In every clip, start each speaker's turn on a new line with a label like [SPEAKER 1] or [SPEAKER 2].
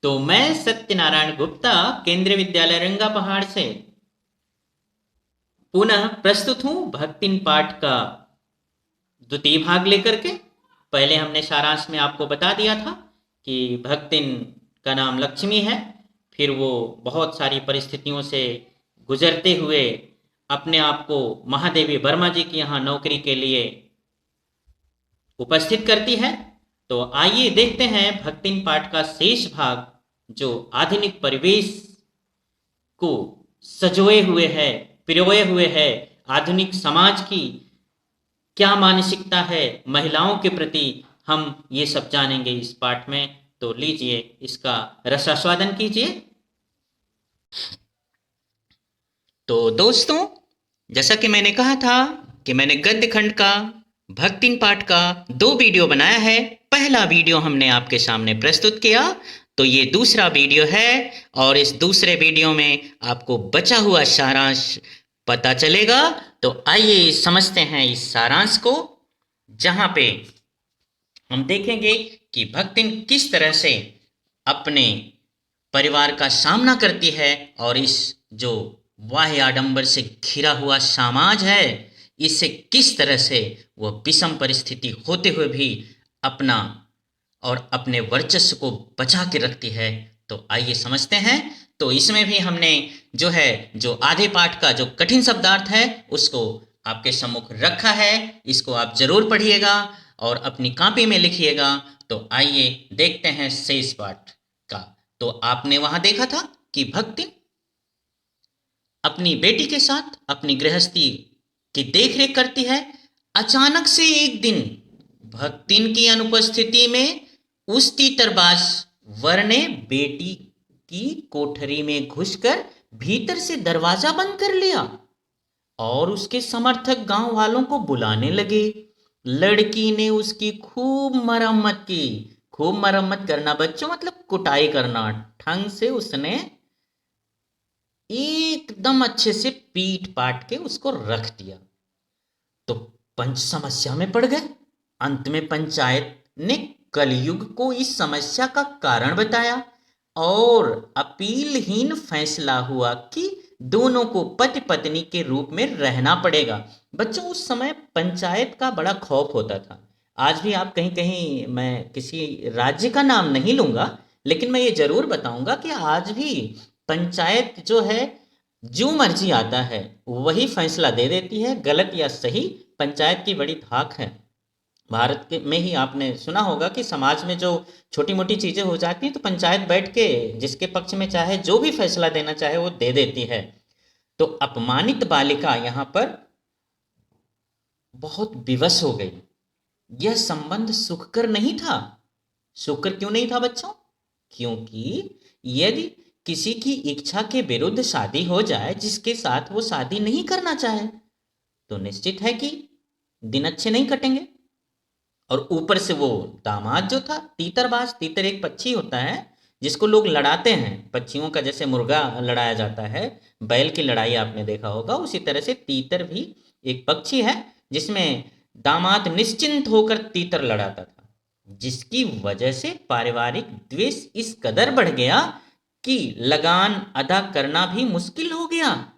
[SPEAKER 1] तो मैं सत्यनारायण गुप्ता केंद्रीय विद्यालय रंगा पहाड़ से पुनः प्रस्तुत हूं भक्तिन पाठ का द्वितीय भाग लेकर के। पहले हमने सारांश में आपको बता दिया था कि भक्तिन का नाम लक्ष्मी है। फिर वो बहुत सारी परिस्थितियों से गुजरते हुए अपने आप को महादेवी वर्मा जी के यहाँ नौकरी के लिए उपस्थित करती है। तो आइए देखते हैं भक्तिन पाठ का शेष भाग, जो आधुनिक परिवेश को सजोए हुए है, पिरोए हुए है। आधुनिक समाज की क्या मानसिकता है महिलाओं के प्रति, हम ये सब जानेंगे इस पाठ में। तो लीजिए इसका रसास्वादन कीजिए। तो दोस्तों, जैसा कि मैंने कहा था कि मैंने गद्य खंड का भक्तिन पाठ का 2 वीडियो बनाया है। पहला वीडियो हमने आपके सामने प्रस्तुत किया, तो ये दूसरा वीडियो है और इस दूसरे वीडियो में आपको बचा हुआ सारांश पता चलेगा। तो आइए समझते हैं इस सारांश को, जहां पे हम देखेंगे कि भक्तिन किस तरह से अपने परिवार का सामना करती है और इस जो वाह्य आडंबर से घिरा हुआ समाज है, इससे किस तरह से वह विषम परिस्थिति होते हुए भी अपना और अपने वर्चस्व को बचा के रखती है। तो आइए समझते हैं। तो इसमें भी हमने जो आधे पाठ का जो कठिन शब्दार्थ है उसको आपके सम्मुख रखा है। इसको आप जरूर पढ़िएगा और अपनी कॉपी में लिखिएगा। तो आइए देखते हैं शेष पाठ का। तो आपने वहां देखा था कि भक्ति अपनी बेटी के साथ अपनी गृहस्थी की देखरेख करती है। अचानक से एक दिन भक्तिन की अनुपस्थिति में उस तीतरबाज वर ने बेटी की कोठरी में घुसकर भीतर से दरवाजा बंद कर लिया और उसके समर्थक गांव वालों को बुलाने लगे। लड़की ने उसकी खूब मरम्मत की। खूब मरम्मत करना बच्चों मतलब कुटाई करना। ढंग से उसने एकदम अच्छे से पीट पाट के उसको रख दिया। तो पंच समस्या में पड़ गए। अंत में पंचायत ने कलयुग को इस समस्या का कारण बताया और अपीलहीन फैसला हुआ कि दोनों को पति पत्नी के रूप में रहना पड़ेगा। बच्चों, उस समय पंचायत का बड़ा खौफ होता था। आज भी आप कहीं कहीं, मैं किसी राज्य का नाम नहीं लूंगा, लेकिन मैं ये जरूर बताऊंगा कि आज भी पंचायत जो है जो मर्जी आता है वही फैसला दे देती है। गलत या सही, पंचायत की बड़ी धाक है। भारत के में ही आपने सुना होगा कि समाज में जो छोटी मोटी चीजें हो जाती हैं तो पंचायत बैठ के जिसके पक्ष में चाहे जो भी फैसला देना चाहे वो दे देती है। तो अपमानित बालिका यहां पर बहुत विवश हो गई। यह संबंध सुखकर नहीं था। सुखकर क्यों नहीं था बच्चों? क्योंकि यदि किसी की इच्छा के विरुद्ध शादी हो जाए जिसके साथ वो शादी नहीं करना चाहे, तो निश्चित है कि दिन अच्छे नहीं कटेंगे। और ऊपर से वो दामाद जो था तीतरबाज, तीतर एक पक्षी होता है जिसको लोग लड़ाते हैं। पक्षियों का जैसे मुर्गा लड़ाया जाता है, बैल की लड़ाई आपने देखा होगा, उसी तरह से तीतर भी एक पक्षी है जिसमें दामाद निश्चिंत होकर तीतर लड़ाता था, जिसकी वजह से पारिवारिक द्वेष इस कदर बढ़ गया कि लगान अदा करना भी मुश्किल हो गया।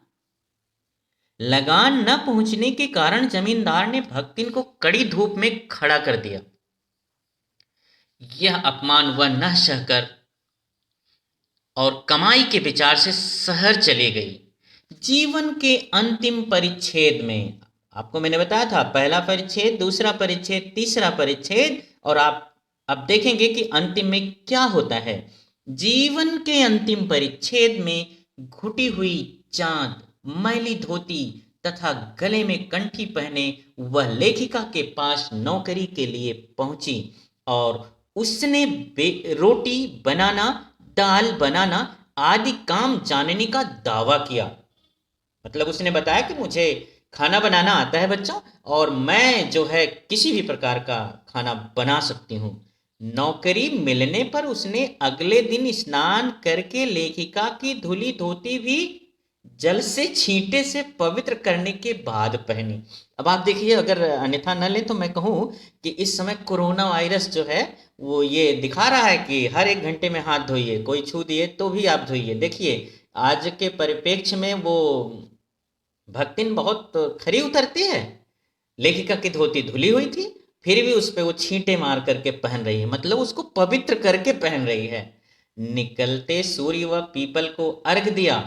[SPEAKER 1] लगान न पहुंचने के कारण जमींदार ने भक्तिन को कड़ी धूप में खड़ा कर दिया। यह अपमान वह न सहकर और कमाई के विचार से शहर चली गई। जीवन के अंतिम परिच्छेद में, आपको मैंने बताया था पहला परिच्छेद, दूसरा परिच्छेद, तीसरा परिच्छेद, और आप अब देखेंगे कि अंतिम में क्या होता है। जीवन के अंतिम परिच्छेद में घुटी हुई चांद, मैली धोती तथा गले में कंठी पहने वह लेखिका के पास नौकरी के लिए पहुंची और उसने रोटी बनाना, दाल बनाना आदि काम जानने का दावा किया। मतलब उसने बताया कि मुझे खाना बनाना आता है बच्चों, और मैं जो है किसी भी प्रकार का खाना बना सकती हूँ। नौकरी मिलने पर उसने अगले दिन स्नान करके लेखिका की धुली धोती भी जल से छींटे से पवित्र करने के बाद पहनी। अब आप देखिए, अगर अन्यथा न लें तो मैं कहूँ कि इस समय कोरोना वायरस जो है वो ये दिखा रहा है कि हर 1 घंटे में हाथ धोइए, कोई छू दिए तो भी आप धोइए। देखिए, आज के परिप्रेक्ष्य में वो भक्तिन बहुत खरी उतरती है। लेखिका की धोती धुली हुई थी, फिर भी उस पे वो छींटे मार करके पहन रही है, मतलब उसको पवित्र करके पहन रही है। निकलते सूर्य व पीपल को अर्घ दिया,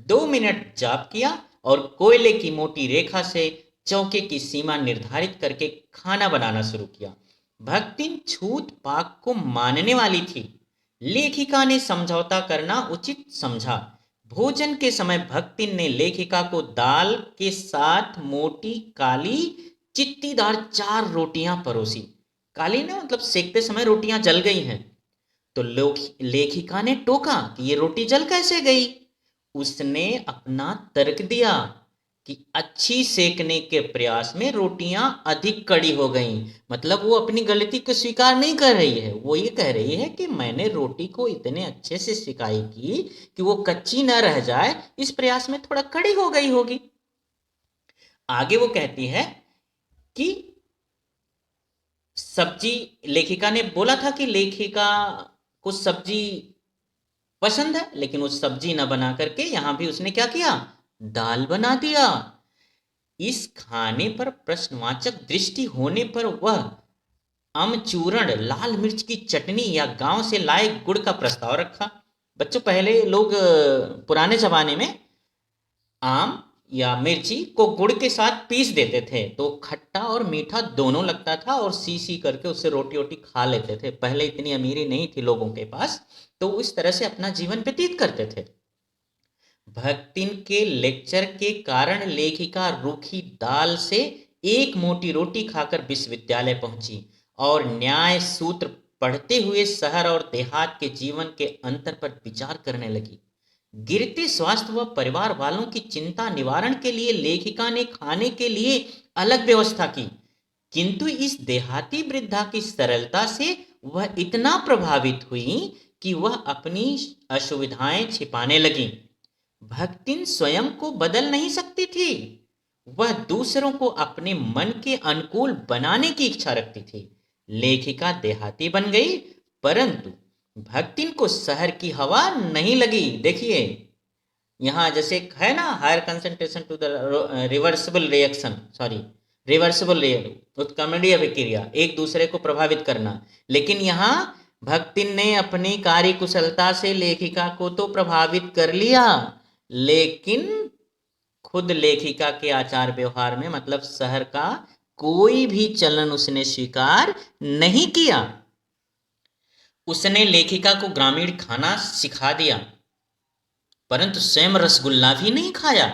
[SPEAKER 1] 2 मिनट जाप किया और कोयले की मोटी रेखा से चौके की सीमा निर्धारित करके खाना बनाना शुरू किया। भक्तिन छूत पाक को मानने वाली थी। लेखिका ने समझौता करना उचित समझा। भोजन के समय भक्तिन ने लेखिका को दाल के साथ मोटी काली चित्तीदार 4 रोटियां परोसी। काली ने मतलब सेकते समय रोटियां जल गई हैं। तो लेखिका ने टोका कि ये रोटी जल कैसे गई। उसने अपना तर्क दिया कि अच्छी सेकने के प्रयास में रोटियां अधिक कड़ी हो गईं। मतलब वो अपनी गलती को स्वीकार नहीं कर रही है, वो ये कह रही है कि मैंने रोटी को इतने अच्छे से सिकाई की कि वो कच्ची न रह जाए, इस प्रयास में थोड़ा कड़ी हो गई होगी। आगे वो कहती है कि सब्जी, लेखिका ने बोला था कि लेखिका को सब्जी पसंद है, लेकिन वो सब्जी न बना करके यहां भी उसने क्या किया, दाल बना दिया। इस खाने पर प्रश्नवाचक दृष्टि होने पर वह अमचूरण, लाल मिर्च की चटनी या गांव से लाए गुड़ का प्रस्ताव रखा। बच्चों, पहले लोग पुराने जमाने में आम या मिर्ची को गुड़ के साथ पीस देते थे, तो खट्टा और मीठा दोनों लगता था और सी सी करके उससे रोटी रोटी खा लेते थे। पहले इतनी अमीरी नहीं थी लोगों के पास, तो इस तरह से अपना जीवन व्यतीत करते थे। भक्तिन के लेक्चर के कारण लेखिका रूखी दाल से एक मोटी रोटी खाकर विश्वविद्यालय पहुंची और न्याय सूत्र पढ़ते हुए शहर और देहात के जीवन के अंतर पर विचार करने लगी। गिरते स्वास्थ्य व परिवार वालों की चिंता निवारण के लिए लेखिका ने खाने के लिए अलग व्यवस्था की, किंतु इस देहाती वृद्धा की सरलता से वह इतना प्रभावित हुई कि वह अपनी असुविधाएं छिपाने लगी। भक्तिन स्वयं को बदल नहीं सकती थी, वह दूसरों को अपने मन के अनुकूल बनाने की इच्छा रखती थी। लेखिका देहाती बन गई, परंतु भक्तिन को शहर की हवा नहीं लगी। देखिए, यहाँ जैसे है ना, higher concentration to the reversible reaction, sorry reversible उत्क्रमणीय अभिक्रिया, एक दूसरे को प्रभावित करना। लेकिन यहाँ भक्तिन ने अपनी कार्य कुशलता से लेखिका को तो प्रभावित कर लिया, लेकिन खुद लेखिका के आचार व्यवहार में, मतलब शहर का कोई भी चलन उसने स्वीकार नहीं किया। उसने लेखिका को ग्रामीण खाना सिखा दिया, परंतु स्वयं रसगुल्ला भी नहीं खाया।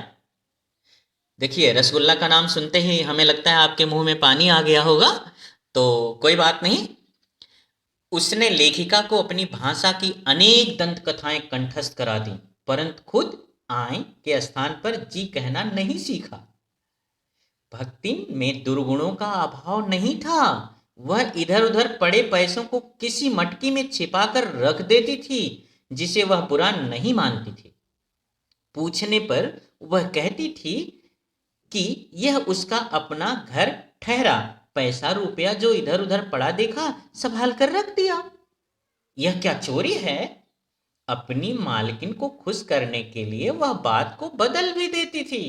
[SPEAKER 1] देखिए, रसगुल्ला का नाम सुनते ही हमें लगता है आपके मुंह में पानी आ गया होगा, तो कोई बात नहीं। उसने लेखिका को अपनी भाषा की अनेक दंत कथाएं कंठस्थ करा दी, परंतु खुद आय के स्थान पर जी कहना नहीं सीखा। भक्ति में दुर्गुणों का अभाव नहीं था, वह इधर उधर पड़े पैसों को किसी मटकी में छिपाकर रख देती थी जिसे वह बुरा नहीं मानती थी। पूछने पर वह कहती थी कि यह उसका अपना घर ठहरा, पैसा रुपया जो इधर उधर पड़ा देखा संभाल कर रख दिया। यह क्या चोरी है? अपनी मालकिन को खुश करने के लिए वह बात को बदल भी देती थी।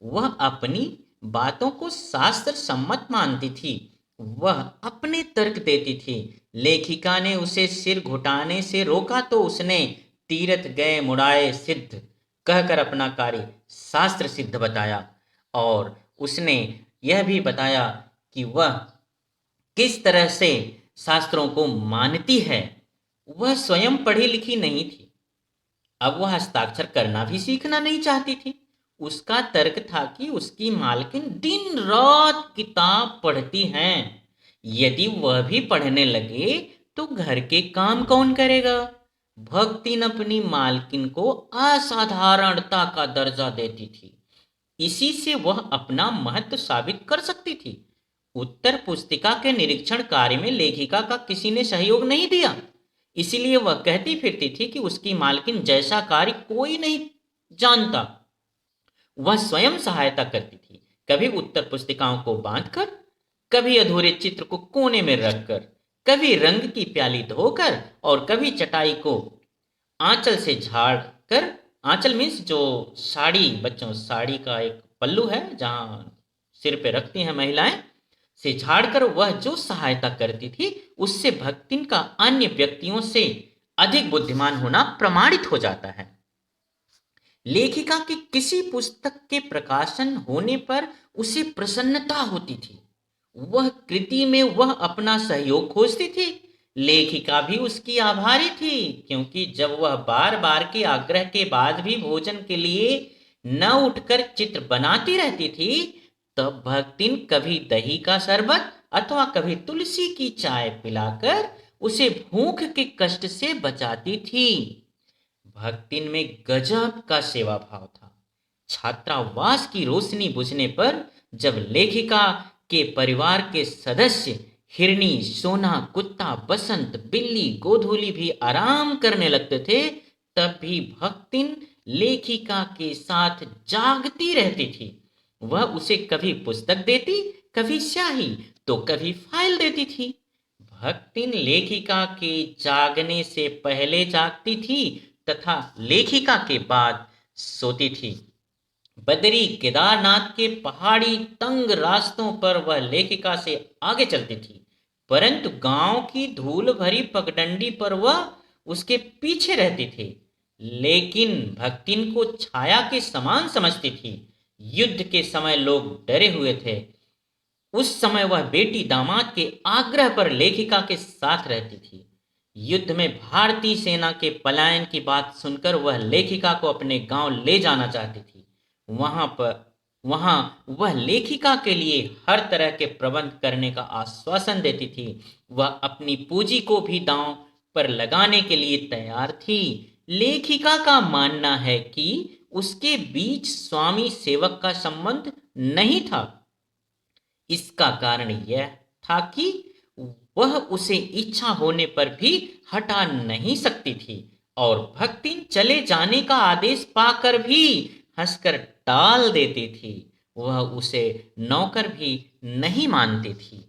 [SPEAKER 1] वह अपनी बातों को शास्त्र सम्मत मानती थी, वह अपने तर्क देती थी। लेखिका ने उसे सिर घुटाने से रोका तो उसने तीरथ गए मुड़ाए सिद्ध कहकर अपना कार्य शास्त्र सिद्ध बताया, और उसने यह भी बताया कि वह किस तरह से शास्त्रों को मानती है। वह स्वयं पढ़ी लिखी नहीं थी, अब वह हस्ताक्षर करना भी सीखना नहीं चाहती थी। उसका तर्क था कि उसकी मालकिन दिन रात किताब पढ़ती हैं, यदि वह भी पढ़ने लगे तो घर के काम कौन करेगा। भक्तिन अपनी मालकिन को असाधारणता का दर्जा देती थी, इसी से वह अपना महत्व साबित कर सकती थी। उत्तर पुस्तिका के निरीक्षण कार्य में लेखिका का किसी ने सहयोग नहीं दिया, इसीलिए वह कहती फिरती थी कि उसकी मालकिन जैसा कार्य कोई नहीं जानता। वह स्वयं सहायता करती थी, कभी उत्तर पुस्तिकाओं को बांधकर, कभी अधूरे चित्र को कोने में रखकर, कभी रंग की प्याली धोकर और कभी चटाई को आंचल से झाड़ कर। आंचल मीन्स जो साड़ी, बच्चों साड़ी का एक पल्लू है जहां सिर पे रखती हैं महिलाएं, से झाड़कर वह जो सहायता करती थी उससे भक्तिन का अन्य व्यक्तियों से अधिक बुद्धिमान होना प्रमाणित हो जाता है। लेखिका की किसी पुस्तक के प्रकाशन होने पर उसे प्रसन्नता होती थी। वह कृति में वह अपना सहयोग खोजती थी। लेखिका भी उसकी आभारी थी, क्योंकि जब वह बार बार के आग्रह के बाद भी भोजन के लिए न उठकर चित्र बनाती रहती थी, तब भक्तिन कभी दही का शरबत अथवा कभी तुलसी की चाय पिलाकर उसे भूख के कष्ट से बचाती थी। भक्तिन में गजब का सेवा भाव था। छात्रावास की रोशनी बुझने पर जब लेखिका के परिवार के सदस्य हिरनी, सोना, कुत्ता, बसंत, बिल्ली, गोधूली भी आराम करने लगते थे, तब भी भक्तिन लेखिका के साथ जागती रहती थी। वह उसे कभी पुस्तक देती, कभी स्याही, तो कभी फाइल देती थी। भक्तिन लेखिका के जागने से पहले जागती थी तथा लेखिका के बाद सोती थी। बद्री केदारनाथ के पहाड़ी तंग रास्तों पर वह लेखिका से आगे चलती थी, परंतु गांव की धूल भरी पगडंडी पर वह उसके पीछे रहती थी। लेकिन भक्तिन को छाया के समान समझती थी। युद्ध के समय लोग डरे हुए थे। उस समय वह बेटी दामाद के आग्रह पर लेखिका के साथ रहती थी। युद्ध में भारतीय सेना के पलायन की बात सुनकर वह लेखिका को अपने गांव ले जाना चाहती थी। वहां वह लेखिका के लिए हर तरह के प्रबंध करने का आश्वासन देती थी। वह अपनी पूंजी को भी दांव पर लगाने के लिए तैयार थी। लेखिका का मानना है कि उसके बीच स्वामी सेवक का संबंध नहीं था। इसका कारण यह था कि वह उसे इच्छा होने पर भी हटा नहीं सकती थी और भक्तिन चले जाने का आदेश पाकर भी हंसकर टाल देती थी। वह उसे नौकर भी नहीं मानती थी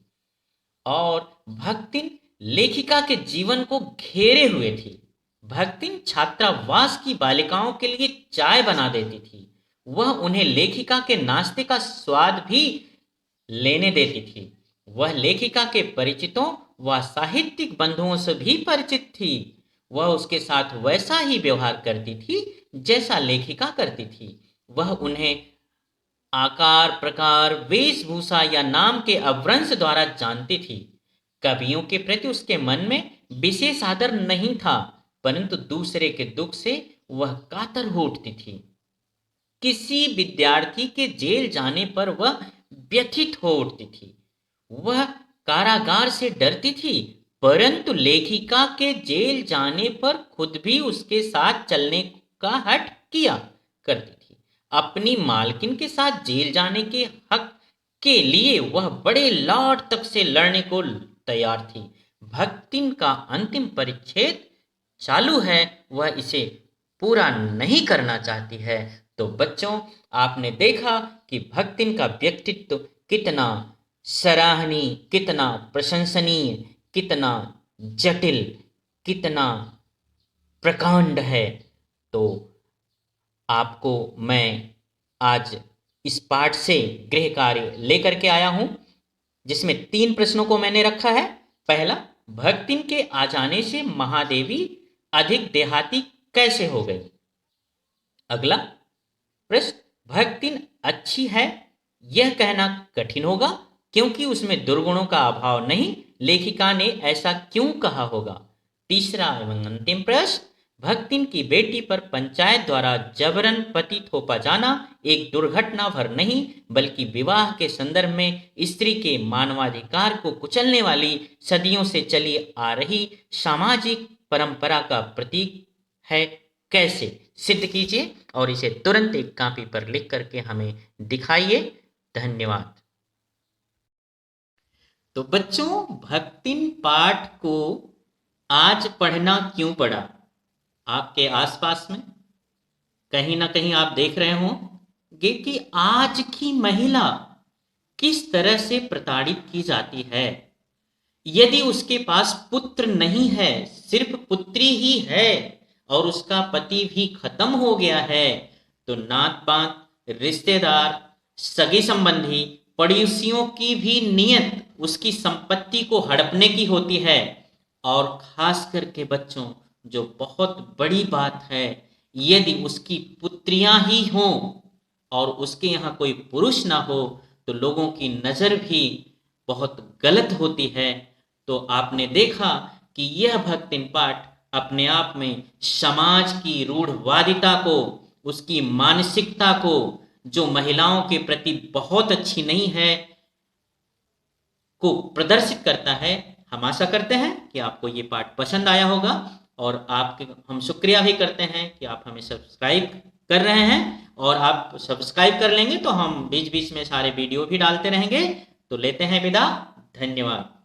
[SPEAKER 1] और भक्तिन लेखिका के जीवन को घेरे हुए थी। भक्तिन छात्रावास की बालिकाओं के लिए चाय बना देती थी। वह उन्हें लेखिका के नाश्ते का स्वाद भी लेने देती थी। वह लेखिका के परिचितों व साहित्यिक बंधुओं से भी परिचित थी। वह उसके साथ वैसा ही व्यवहार करती थी जैसा लेखिका करती थी। वह उन्हें आकार, प्रकार, वेशभूषा या नाम के अपभ्रंश द्वारा जानती थी। कवियों के प्रति उसके मन में विशेष आदर नहीं था, परंतु दूसरे के दुख से वह कातर हो उठती थी। किसी विद्यार्थी के जेल जाने पर वह व्यथित हो उठती थी। वह कारागार से डरती थी, परंतु लेखिका के जेल जाने पर खुद भी उसके साथ चलने का हठ किया करती थी। अपनी मालकिन के साथ जेल जाने के हक के लिए वह बड़े लॉर्ड तक से लड़ने को तैयार थी। भक्तिन का अंतिम परिच्छेद चालू है, वह इसे पूरा नहीं करना चाहती है। तो बच्चों, आपने देखा कि भक्तिन का व्यक्तित्व कितना सराहनीय, कितना प्रशंसनीय, कितना जटिल, कितना प्रकांड है। तो आपको मैं आज इस पाठ से गृह कार्य लेकर के आया हूं, जिसमें 3 प्रश्नों को मैंने रखा है। पहला, भक्तिन के आ जाने से महादेवी अधिक देहाती कैसे हो गई। अगला प्रश्न, भक्तिन अच्छी है यह कहना कठिन होगा, क्योंकि उसमें दुर्गुणों का अभाव नहीं। लेखिका ने ऐसा क्यों कहा होगा। तीसरा एवं अंतिम प्रश्न, भक्तिन की बेटी पर पंचायत द्वारा जबरन पति थोपा जाना एक दुर्घटना भर नहीं, बल्कि विवाह के संदर्भ में स्त्री के मानवाधिकार को कुचलने वाली सदियों से चली आ रही सामाजिक परंपरा का प्रतीक है। कैसे सिद्ध कीजिए और इसे तुरंत एक कॉपी पर लिख करके हमें दिखाइए। धन्यवाद। तो बच्चों, भक्तिन पाठ को आज पढ़ना क्यों पड़ा। आपके आसपास में कहीं ना कहीं आप देख रहे हो कि आज की महिला किस तरह से प्रताड़ित की जाती है। यदि उसके पास पुत्र नहीं है, सिर्फ पुत्री ही है और उसका पति भी खत्म हो गया है, तो नात पात, रिश्तेदार, सगे संबंधी, पड़ोसियों की भी नियत उसकी संपत्ति को हड़पने की होती है। और खास करके बच्चों, जो बहुत बड़ी बात है, यदि उसकी पुत्रियां ही हों और उसके यहाँ कोई पुरुष ना हो, तो लोगों की नज़र भी बहुत गलत होती है। तो आपने देखा कि यह भक्तिन पाठ अपने आप में समाज की रूढ़वादिता को, उसकी मानसिकता को, जो महिलाओं के प्रति बहुत अच्छी नहीं है, को प्रदर्शित करता है। हम आशा करते हैं कि आपको ये पाठ पसंद आया होगा और आपके हम शुक्रिया भी करते हैं कि आप हमें सब्सक्राइब कर रहे हैं। और आप सब्सक्राइब कर लेंगे तो हम बीच बीच में सारे वीडियो भी डालते रहेंगे। तो लेते हैं विदा। धन्यवाद।